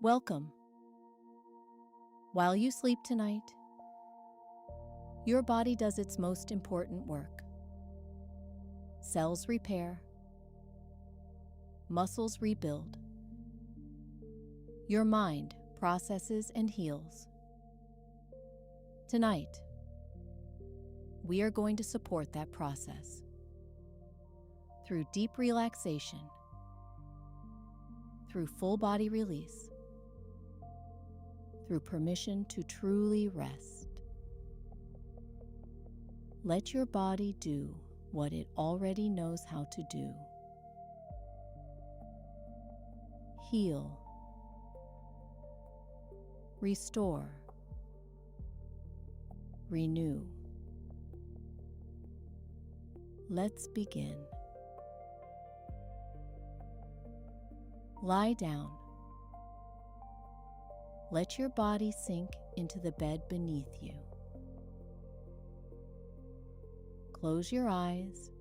Welcome. While you sleep tonight, your body does its most important work. Cells repair, muscles rebuild, your mind processes and heals. Tonight, we are going to support that process through deep relaxation, through full body release, through permission to truly rest. Let your body do what it already knows how to do. Heal, restore, renew. Let's begin. Lie down. Let your body sink into the bed beneath you. Close your eyes.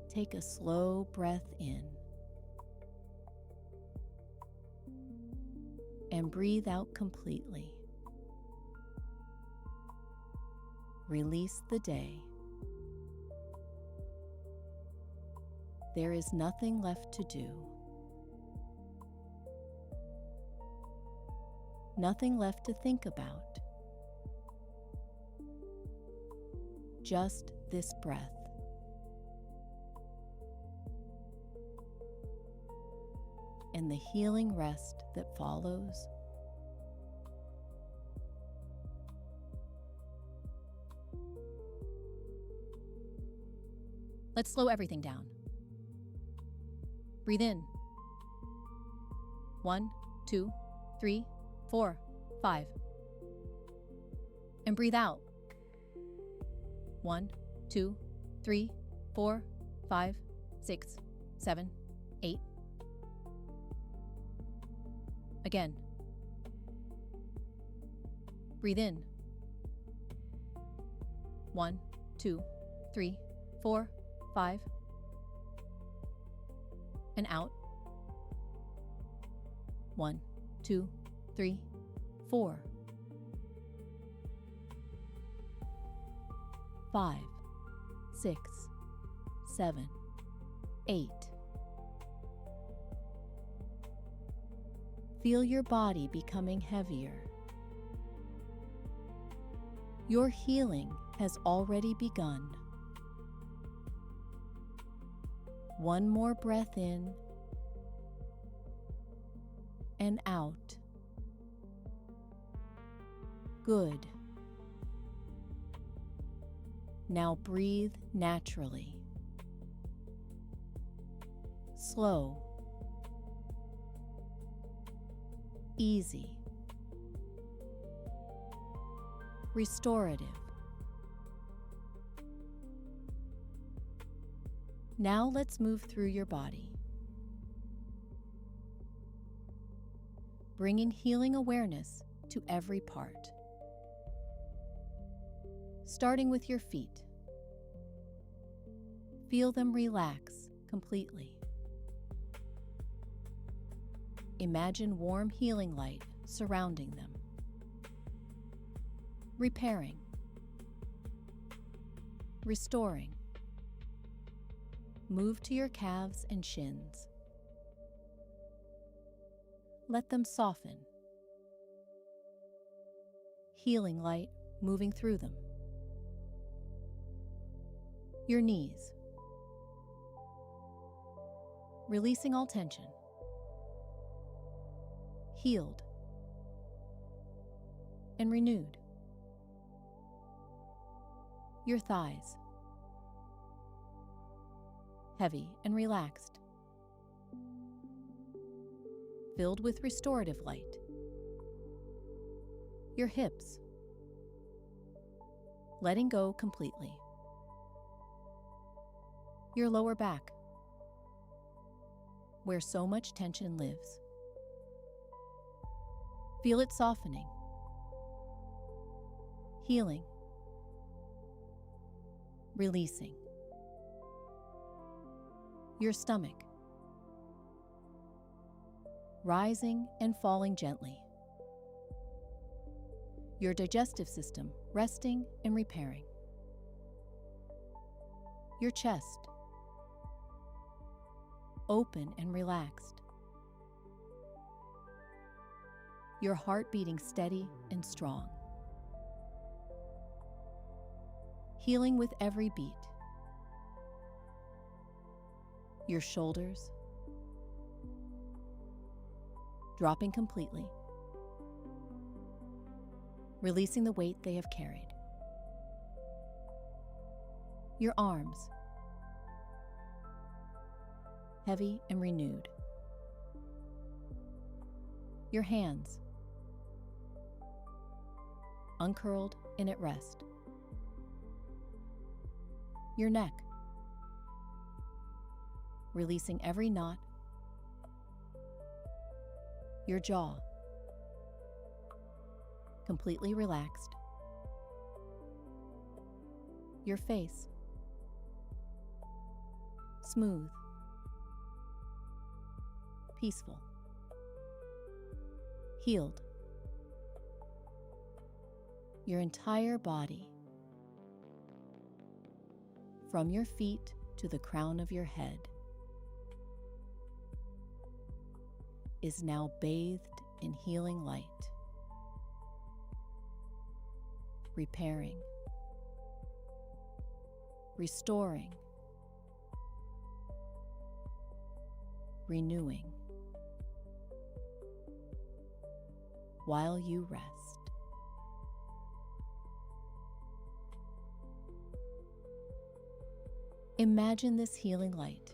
Take a slow breath in and breathe out completely. Release the day. There is nothing left to do. Nothing left to think about. Just this breath. And the healing rest that follows. Let's slow everything down. Breathe in. 1, 2, 3, 4, 5. And breathe out. 1, 2, 3, 4, 5, 6, 7, 8. Again. Breathe in. 1, 2, 3, 4, 5. And out. 1, 2, 3, 4. 5, 6, 7, 8. Feel your body becoming heavier. Your healing has already begun. One more breath in and out. Good. Now breathe naturally. Slow. Easy. Restorative. Now let's move through your body. Bringing healing awareness to every part. Starting with your feet. Feel them relax completely. Imagine warm healing light surrounding them. Repairing. Restoring. Move to your calves and shins. Let them soften. Healing light moving through them. Your knees. Releasing all tension. Healed and renewed. Your thighs. Heavy and relaxed. Filled with restorative light. Your hips. Letting go completely. Your lower back, where so much tension lives. Feel it softening, healing, releasing. Your stomach, rising and falling gently. Your digestive system resting and repairing. Your chest open and relaxed. Your heart beating steady and strong. Healing with every beat. Your shoulders dropping completely, releasing the weight they have carried. Your arms heavy and renewed. Your hands uncurled and at rest. Your neck releasing every knot. Your jaw completely relaxed. Your face smooth, peaceful, healed. Your entire body, from your feet to the crown of your head, is now bathed in healing light, repairing, restoring, renewing, while you rest. Imagine this healing light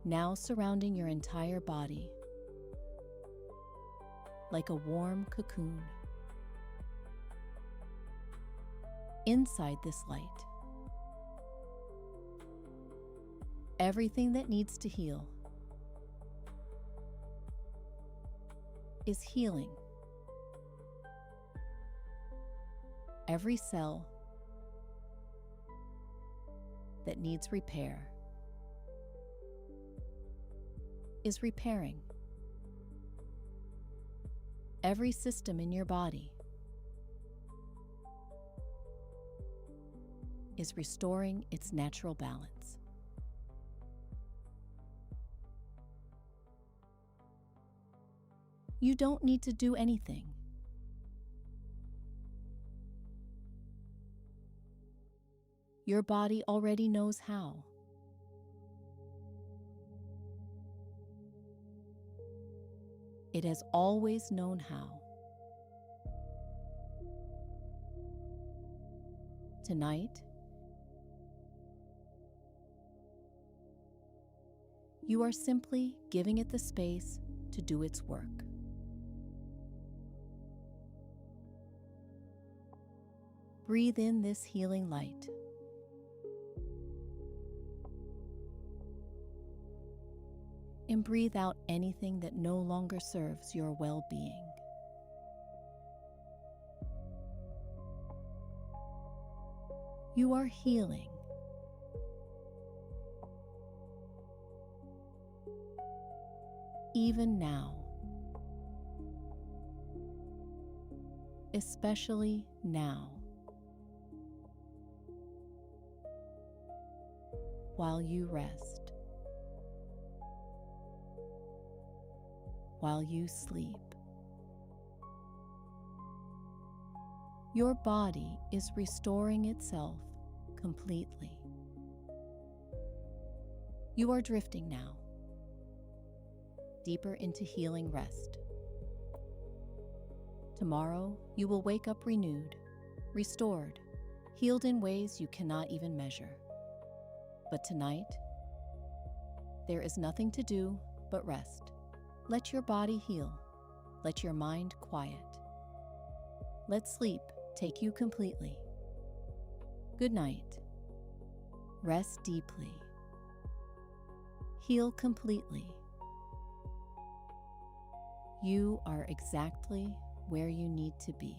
now surrounding your entire body like a warm cocoon. Inside this light, everything that needs to heal is healing. Every cell that needs repair is repairing. Every system in your body is restoring its natural balance. You don't need to do anything. Your body already knows how. It has always known how. Tonight, you are simply giving it the space to do its work. Breathe in this healing light. And breathe out anything that no longer serves your well-being. You are healing. Even now. Especially now. While you rest. While you sleep. Your body is restoring itself completely. You are drifting now, deeper into healing rest. Tomorrow, you will wake up renewed, restored, healed in ways you cannot even measure. But tonight, there is nothing to do but rest. Let your body heal. Let your mind quiet. Let sleep take you completely. Good night. Rest deeply. Heal completely. You are exactly where you need to be.